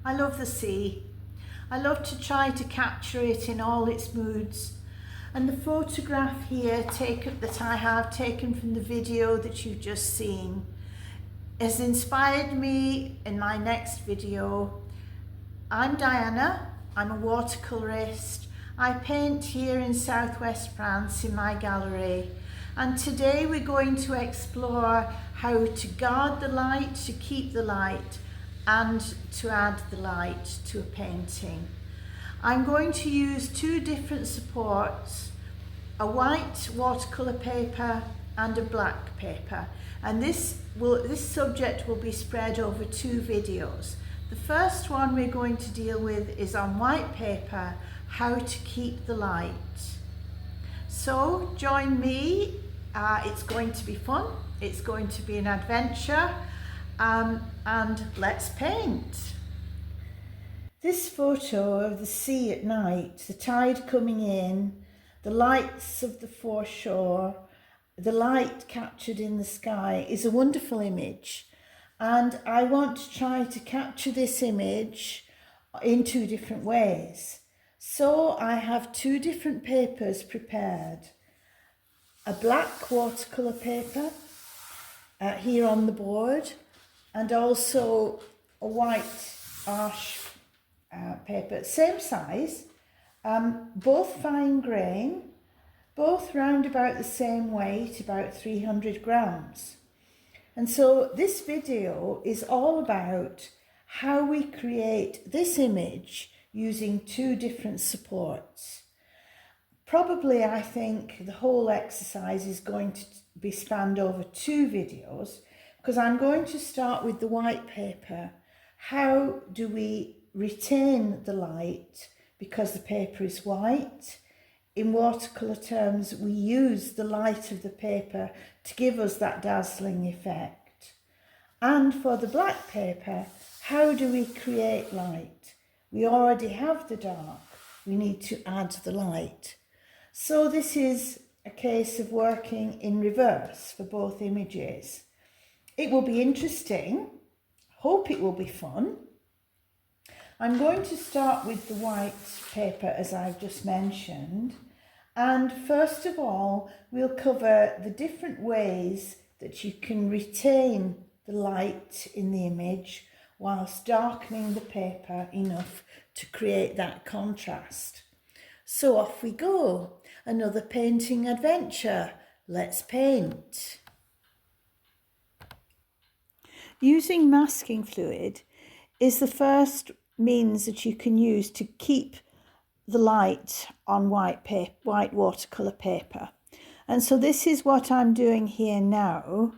I love the sea. I love to try to capture it in all its moods. And the photograph here that I have taken from the video that you've just seen has inspired me in my next video. I'm Diana, I'm a watercolourist. I paint here in southwest France in my gallery. And today we're going to explore how to guard the light, to keep the light, and to add the light to a painting. I'm going to use two different supports, a white watercolour paper and a black paper, and this subject will be spread over two videos. The first one we're going to deal with is on white paper, how to keep the light. So join me, it's going to be fun, it's going to be an adventure. And let's paint. This photo of the sea at night, the tide coming in, the lights of the foreshore, the light captured in the sky is a wonderful image. And I want to try to capture this image in two different ways. So I have two different papers prepared. A black watercolour paper here on the board, and also a white arch paper, same size, both fine grain, both round about the same weight, about 300 grams. And so this video is all about how we create this image using two different supports. Probably I think the whole exercise is going to be spanned over two videos, because I'm going to start with the white paper. How do we retain the light because the paper is white? In watercolour terms, we use the light of the paper to give us that dazzling effect. And for the black paper, how do we create light? We already have the dark, we need to add the light. So this is a case of working in reverse for both images. It will be interesting, hope it will be fun. I'm going to start with the white paper as I've just mentioned, and first of all we'll cover the different ways that you can retain the light in the image whilst darkening the paper enough to create that contrast. So off we go, another painting adventure, let's paint. Using masking fluid is the first means that you can use to keep the light on white watercolour paper. And so this is what I'm doing here now.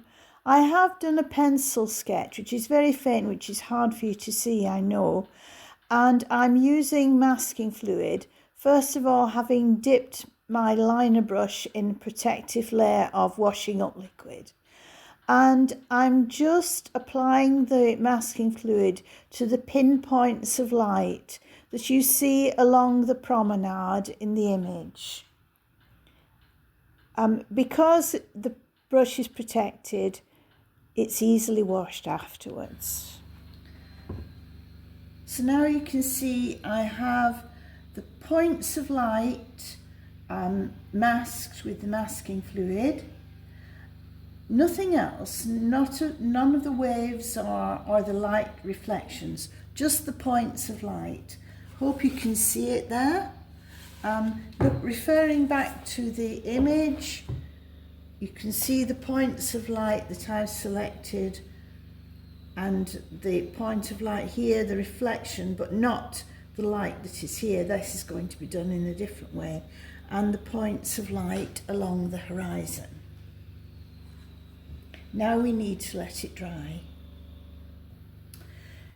I have done a pencil sketch, which is very faint, which is hard for you to see, I know. And I'm using masking fluid, first of all having dipped my liner brush in a protective layer of washing up liquid. And I'm just applying the masking fluid to the pinpoints of light that you see along the promenade in the image. Because the brush is protected, it's easily washed afterwards. So now you can see I have the points of light masked with the masking fluid. Nothing else, none of the waves or the light reflections, just the points of light. Hope you can see it there. But referring back to the image, you can see the points of light that I've selected and the point of light here, the reflection, but not the light that is here. This is going to be done in a different way. and the points of light along the horizon. Now we need to let it dry.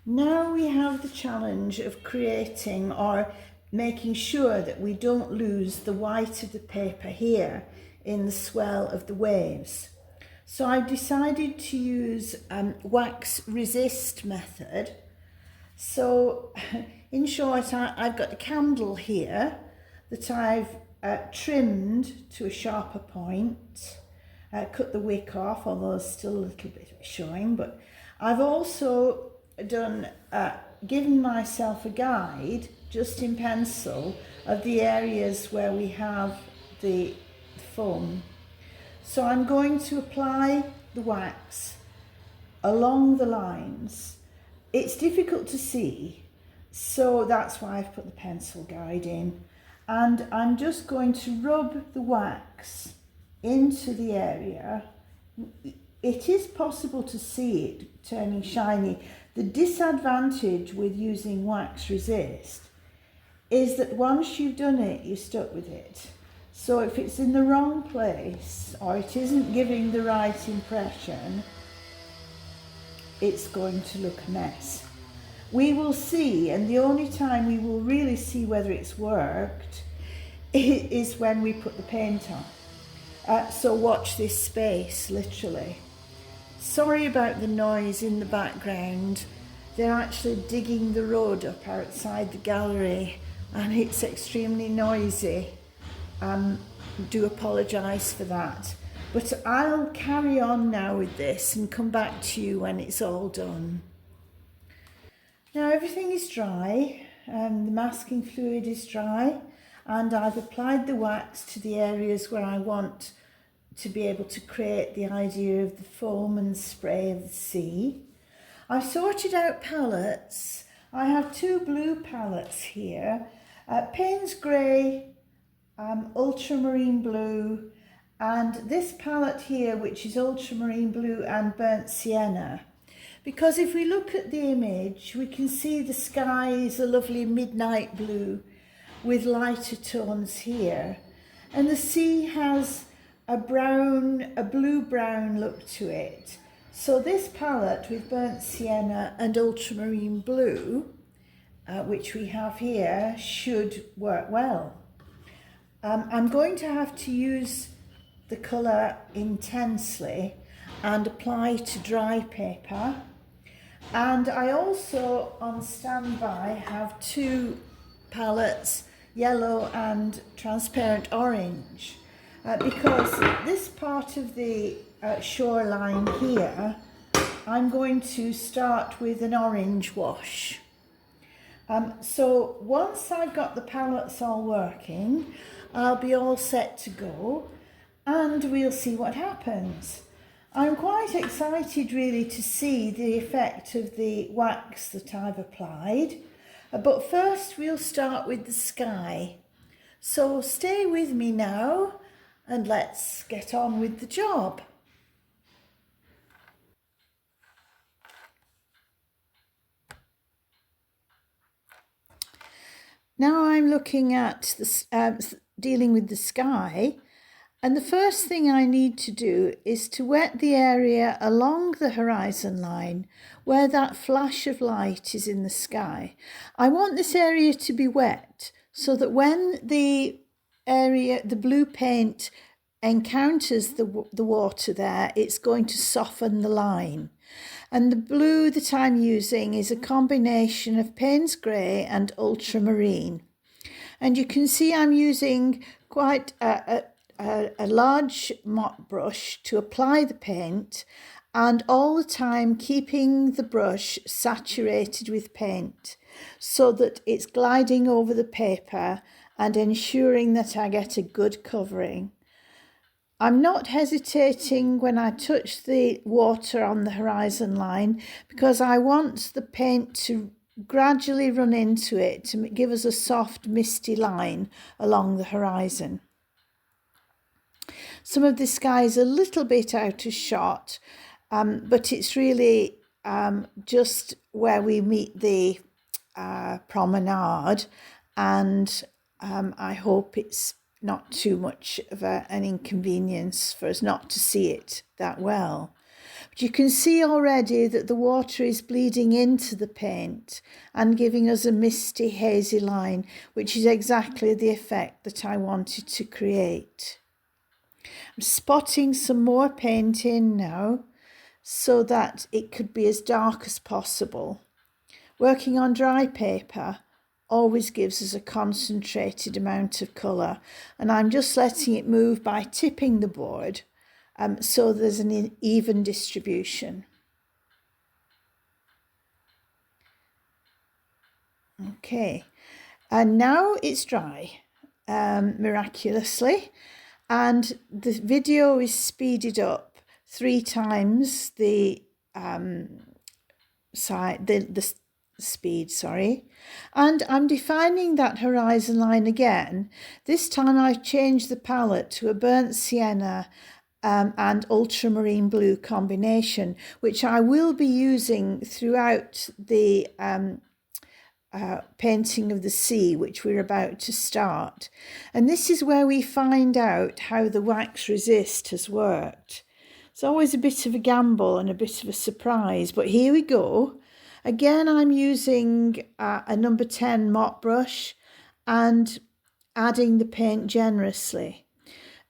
Now we have the challenge of creating or making sure that we don't lose the white of the paper here in the swell of the waves. So I've decided to use wax resist method. So in short, I've got a candle here that I've trimmed to a sharper point, cut the wick off, although there's still a little bit showing, but I've also given myself a guide just in pencil of the areas where we have the foam. So I'm going to apply the wax along the lines. It's difficult to see, so that's why I've put the pencil guide in. And I'm just going to rub the wax into the area. It is possible to see it turning shiny. The disadvantage with using wax resist is that once you've done it, you're stuck with it. So if it's in the wrong place or it isn't giving the right impression, it's going to look a mess. We will see, and the only time we will really see whether it's worked is when we put the paint on. So watch this space, literally. Sorry about the noise in the background. They're actually digging the road up outside the gallery and it's extremely noisy. Do apologise for that. But I'll carry on now with this and come back to you when it's all done. Now everything is dry, the masking fluid is dry, and I've applied the wax to the areas where I want to be able to create the idea of the foam and spray of the sea. I've sorted out palettes. I have two blue palettes here, Payne's Grey, ultramarine blue, and this palette here, which is ultramarine blue and burnt sienna. Because if we look at the image, we can see the sky is a lovely midnight blue with lighter tones here, and the sea has a blue-brown look to it. So this palette with burnt sienna and ultramarine blue, which we have here, should work well. I'm going to have to use the colour intensely and apply to dry paper. And I also, on standby, have two palettes, yellow and transparent orange, because this part of the shoreline here, I'm going to start with an orange wash. So once I've got the palettes all working, I'll be all set to go and we'll see what happens. I'm quite excited really to see the effect of the wax that I've applied, but first we'll start with the sky. So stay with me now and let's get on with the job. Now I'm looking at dealing with the sky, and the first thing I need to do is to wet the area along the horizon line where that flash of light is in the sky. I want this area to be wet so that when the blue paint encounters the water there, it's going to soften the line. And the blue that I'm using is a combination of Payne's Grey and ultramarine. And you can see I'm using quite a large mop brush to apply the paint, and all the time keeping the brush saturated with paint so that it's gliding over the paper and ensuring that I get a good covering. I'm not hesitating when I touch the water on the horizon line because I want the paint to gradually run into it to give us a soft misty line along the horizon. Some of the sky is a little bit out of shot, but it's really just where we meet the promenade, and I hope it's not too much of an inconvenience for us not to see it that well. But you can see already that the water is bleeding into the paint and giving us a misty, hazy line, which is exactly the effect that I wanted to create. I'm spotting some more paint in now so that it could be as dark as possible. Working on dry paper always gives us a concentrated amount of colour, and I'm just letting it move by tipping the board so there's an even distribution. Okay, and now it's dry, miraculously, and the video is speeded up 3 times the speed, and I'm defining that horizon line again. This time I've changed the palette to a burnt sienna and ultramarine blue combination, which I will be using throughout the painting of the sea, which we're about to start. And this is where we find out how the wax resist has worked. It's always a bit of a gamble and a bit of a surprise, but here we go. Again, I'm using a number 10 mop brush and adding the paint generously.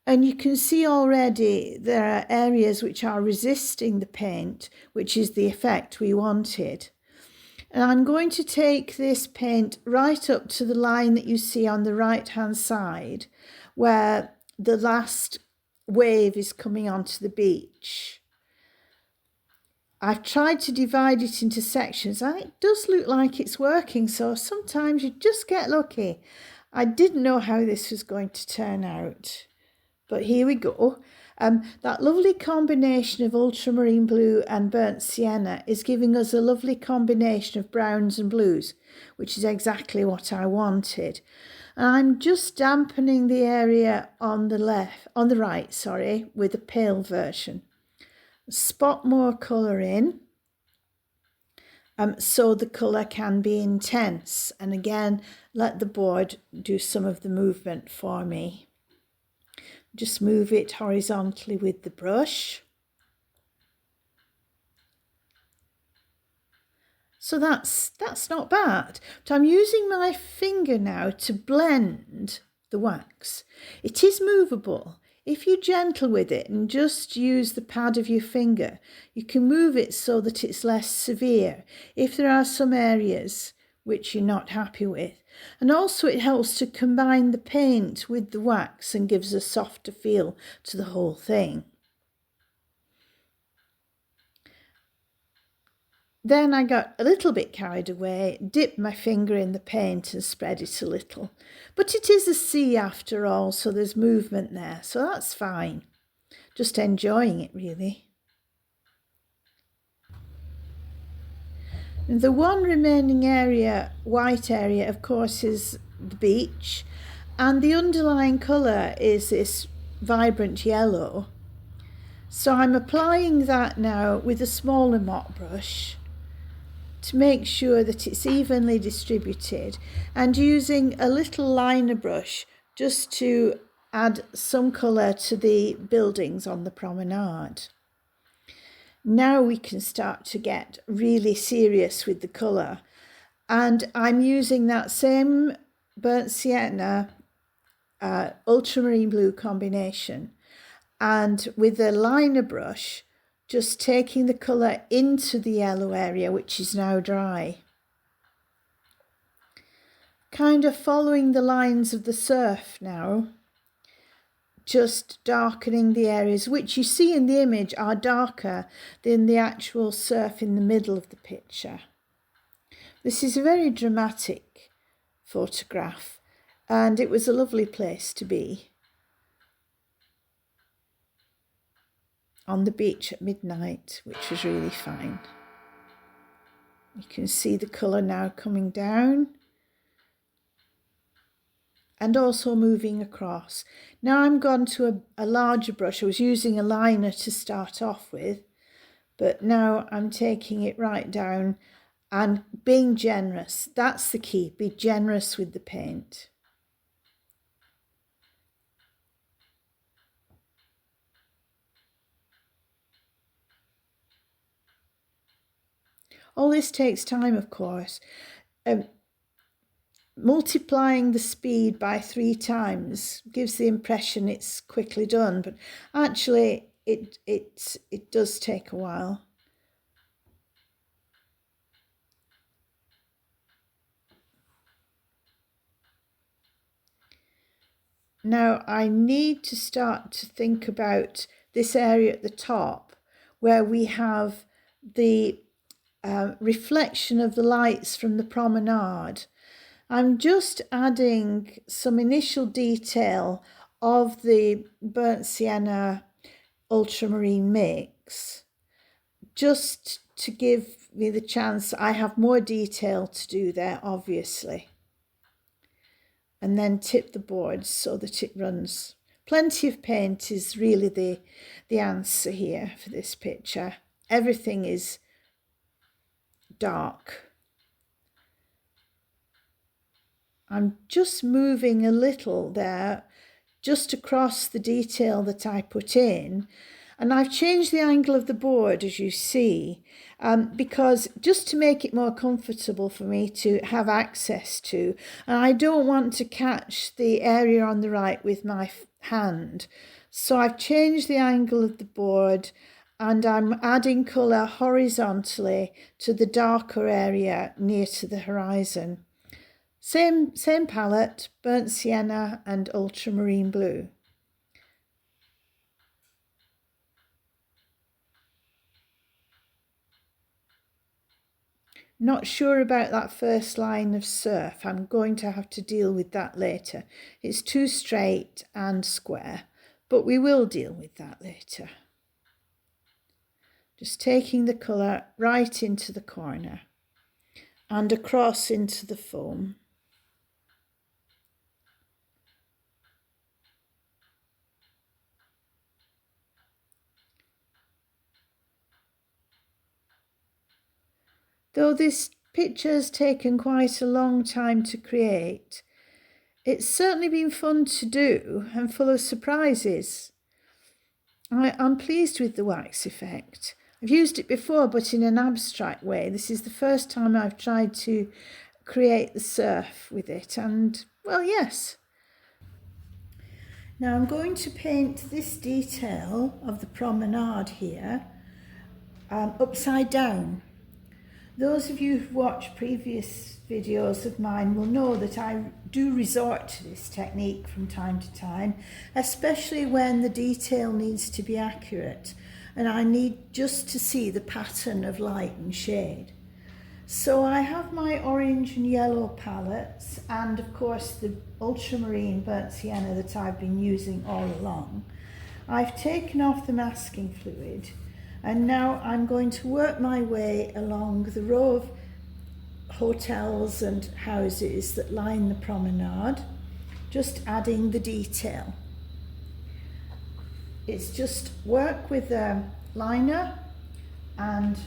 And you can see already there are areas which are resisting the paint, which is the effect we wanted. And I'm going to take this paint right up to the line that you see on the right-hand side, where the last wave is coming onto the beach. I've tried to divide it into sections and it does look like it's working, so sometimes you just get lucky. I didn't know how this was going to turn out, but here we go. That lovely combination of ultramarine blue and burnt sienna is giving us a lovely combination of browns and blues, which is exactly what I wanted. And I'm just dampening the area on the right, with a pale version. Spot more colour in so the colour can be intense, and again let the board do some of the movement for me. Just move it horizontally with the brush. So that's not bad, but I'm using my finger now to blend the wax. It is movable. If you're gentle with it and just use the pad of your finger, you can move it so that it's less severe if there are some areas which you're not happy with. And also it helps to combine the paint with the wax and gives a softer feel to the whole thing. Then I got a little bit carried away, dipped my finger in the paint and spread it a little. But it is a sea after all, so there's movement there, so that's fine. Just enjoying it really. And the one remaining area, white area, of course, is the beach. And the underlying colour is this vibrant yellow. So I'm applying that now with a smaller mop brush to make sure that it's evenly distributed, and using a little liner brush just to add some colour to the buildings on the promenade. Now we can start to get really serious with the colour, and I'm using that same burnt sienna ultramarine blue combination, and with a liner brush just taking the colour into the yellow area, which is now dry. Kind of following the lines of the surf now, just darkening the areas which you see in the image are darker than the actual surf in the middle of the picture. This is a very dramatic photograph, and it was a lovely place to be. On the beach at midnight, which was really fine. You can see the colour now coming down and also moving across. Now I'm gone to a larger brush. I was using a liner to start off with, but now I'm taking it right down and being generous. That's the key, be generous with the paint. All this takes time, of course. Multiplying the speed by 3 times gives the impression it's quickly done, but actually it does take a while. Now I need to start to think about this area at the top where we have the reflection of the lights from the promenade. I'm just adding some initial detail of the burnt sienna ultramarine mix, just to give me the chance. I have more detail to do there, obviously. And then tip the board so that it runs. Plenty of paint is really the answer here for this picture. Everything is dark. I'm just moving a little there, just across the detail that I put in. And I've changed the angle of the board, as you see, because just to make it more comfortable for me to have access to. And I don't want to catch the area on the right with my hand. So I've changed the angle of the board, and I'm adding colour horizontally to the darker area near to the horizon. Same palette, burnt sienna and ultramarine blue. Not sure about that first line of surf. I'm going to have to deal with that later. It's too straight and square, but we will deal with that later. Just taking the colour right into the corner and across into the foam. Though this picture has taken quite a long time to create, it's certainly been fun to do and full of surprises. I'm pleased with the wax effect. I've used it before, but in an abstract way. This is the first time I've tried to create the surf with it, and, well, yes. Now I'm going to paint this detail of the promenade here upside down. Those of you who've watched previous videos of mine will know that I do resort to this technique from time to time, especially when the detail needs to be accurate and I need just to see the pattern of light and shade. So I have my orange and yellow palettes and of course the ultramarine burnt sienna that I've been using all along. I've taken off the masking fluid, and now I'm going to work my way along the row of hotels and houses that line the promenade, just adding the detail. It's just work with a liner and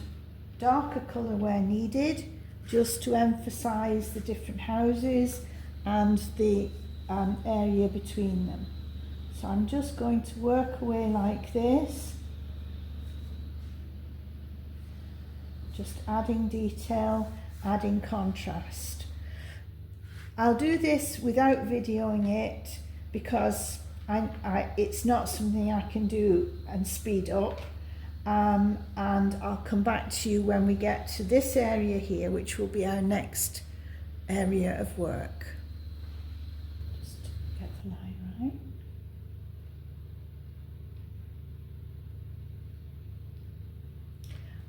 darker colour where needed, just to emphasise the different houses and the area between them. So I'm just going to work away like this, just adding detail, adding contrast. I'll do this without videoing it because it's not something I can do and speed up, and I'll come back to you when we get to this area here, which will be our next area of work. Just get the line right.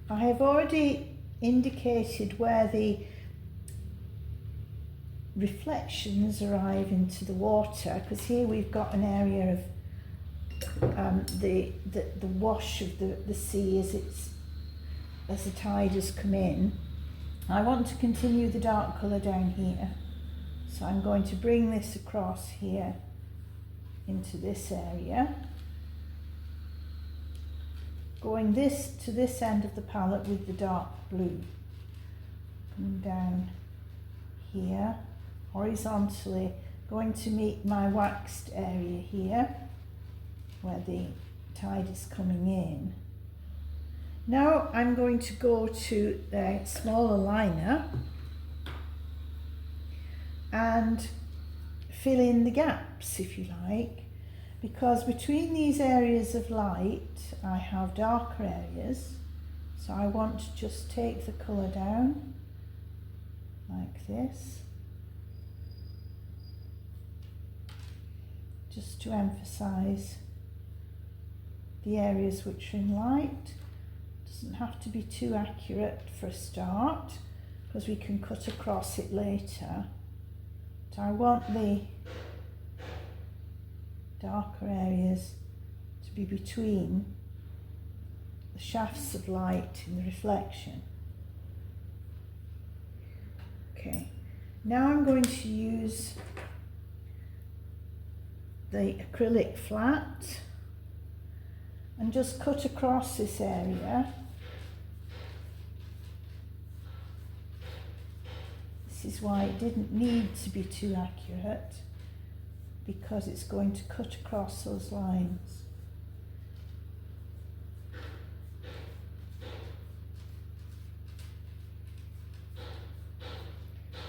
I have already indicated where the reflections arrive into the water, because here we've got an area of the wash of the sea as the tide has come in. I want to continue the dark colour down here, so I'm going to bring this across here into this area, going to this end of the palette with the dark blue, coming down here horizontally, going to meet my waxed area here where the tide is coming in. Now I'm going to go to the smaller liner and fill in the gaps, if you like, because between these areas of light I have darker areas, so I want to just take the colour down like this, just to emphasise the areas which are in light. Doesn't have to be too accurate for a start, because we can cut across it later. But I want the darker areas to be between the shafts of light in the reflection. Okay, now I'm going to use the acrylic flat and just cut across this area. This is why it didn't need to be too accurate, because it's going to cut across those lines.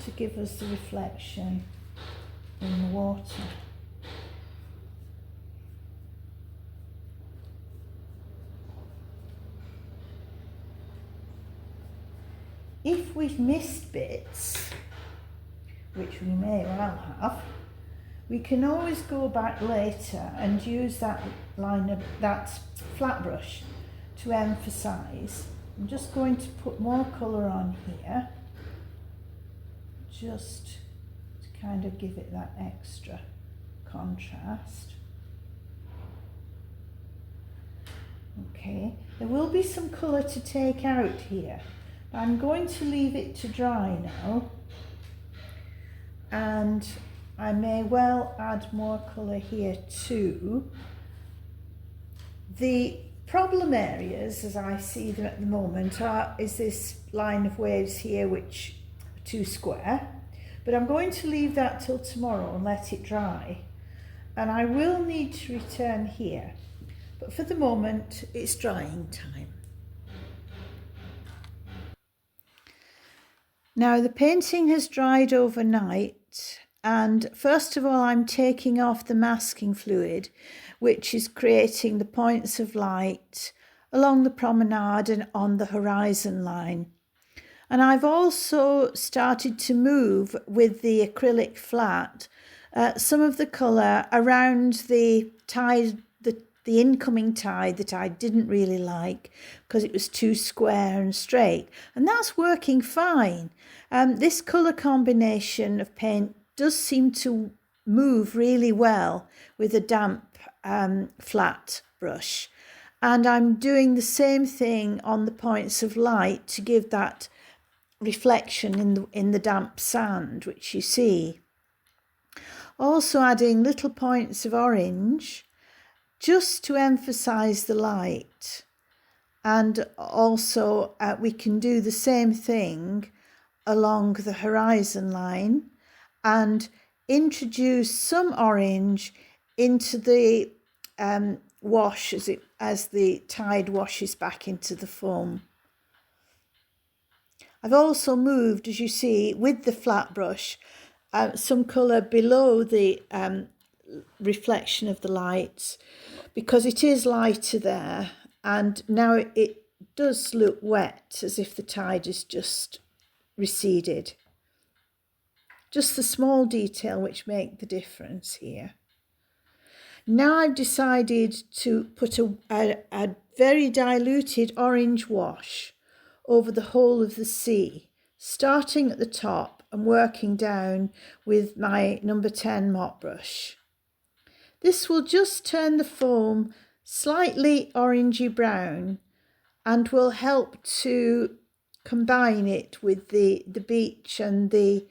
To give us the reflection in the water. If we've missed bits, which we may well have, we can always go back later and use that flat brush to emphasise. I'm just going to put more colour on here, just to kind of give it that extra contrast. Okay, there will be some colour to take out here. I'm going to leave it to dry now, and I may well add more colour here too. The problem areas, as I see them at the moment, is this line of waves here, which are too square, but I'm going to leave that till tomorrow and let it dry, and I will need to return here, but for the moment it's drying time. Now the painting has dried overnight, and first of all I'm taking off the masking fluid, which is creating the points of light along the promenade and on the horizon line. And I've also started to move with the acrylic flat some of the colour around the tide, the incoming tide that I didn't really like because it was too square and straight, and that's working fine. This colour combination of paint does seem to move really well with a damp flat brush, and I'm doing the same thing on the points of light to give that reflection in the damp sand, which you see. Also adding little points of orange just to emphasize the light, and also we can do the same thing along the horizon line and introduce some orange into the wash as the tide washes back into the foam. I've also moved, as you see, with the flat brush, some colour below the reflection of the lights, because it is lighter there, and now it does look wet, as if the tide has just receded. Just the small detail which make the difference here. Now I've decided to put a very diluted orange wash over the whole of the sea, starting at the top and working down with my number 10 mop brush. This will just turn the foam slightly orangey brown and will help to combine it with the beach and the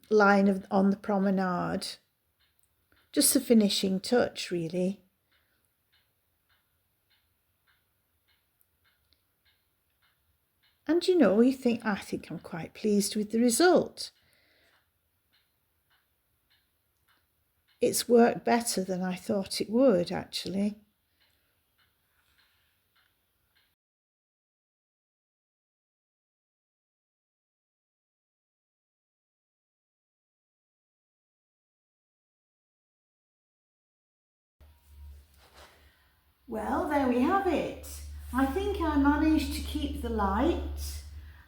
line on the promenade. Just the finishing touch, really. And you know, I think I'm quite pleased with the result. It's worked better than I thought it would, actually. Well, there we have it. I think I managed to keep the light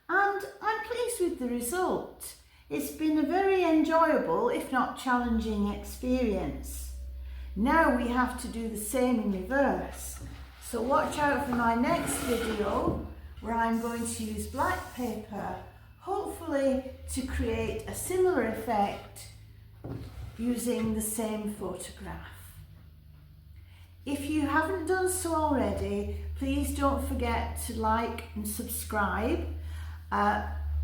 and I'm pleased with the result. It's been a very enjoyable, if not challenging, experience. Now we have to do the same in reverse. So watch out for my next video where I'm going to use black paper, hopefully to create a similar effect using the same photograph. If you haven't done so already, please don't forget to like and subscribe.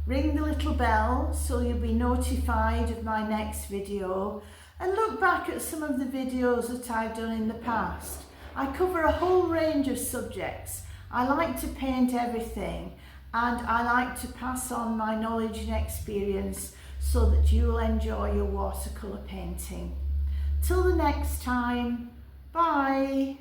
Ring the little bell so you'll be notified of my next video, and look back at some of the videos that I've done in the past. I cover a whole range of subjects. I like to paint everything, and I like to pass on my knowledge and experience so that you'll enjoy your watercolour painting. Till the next time, bye.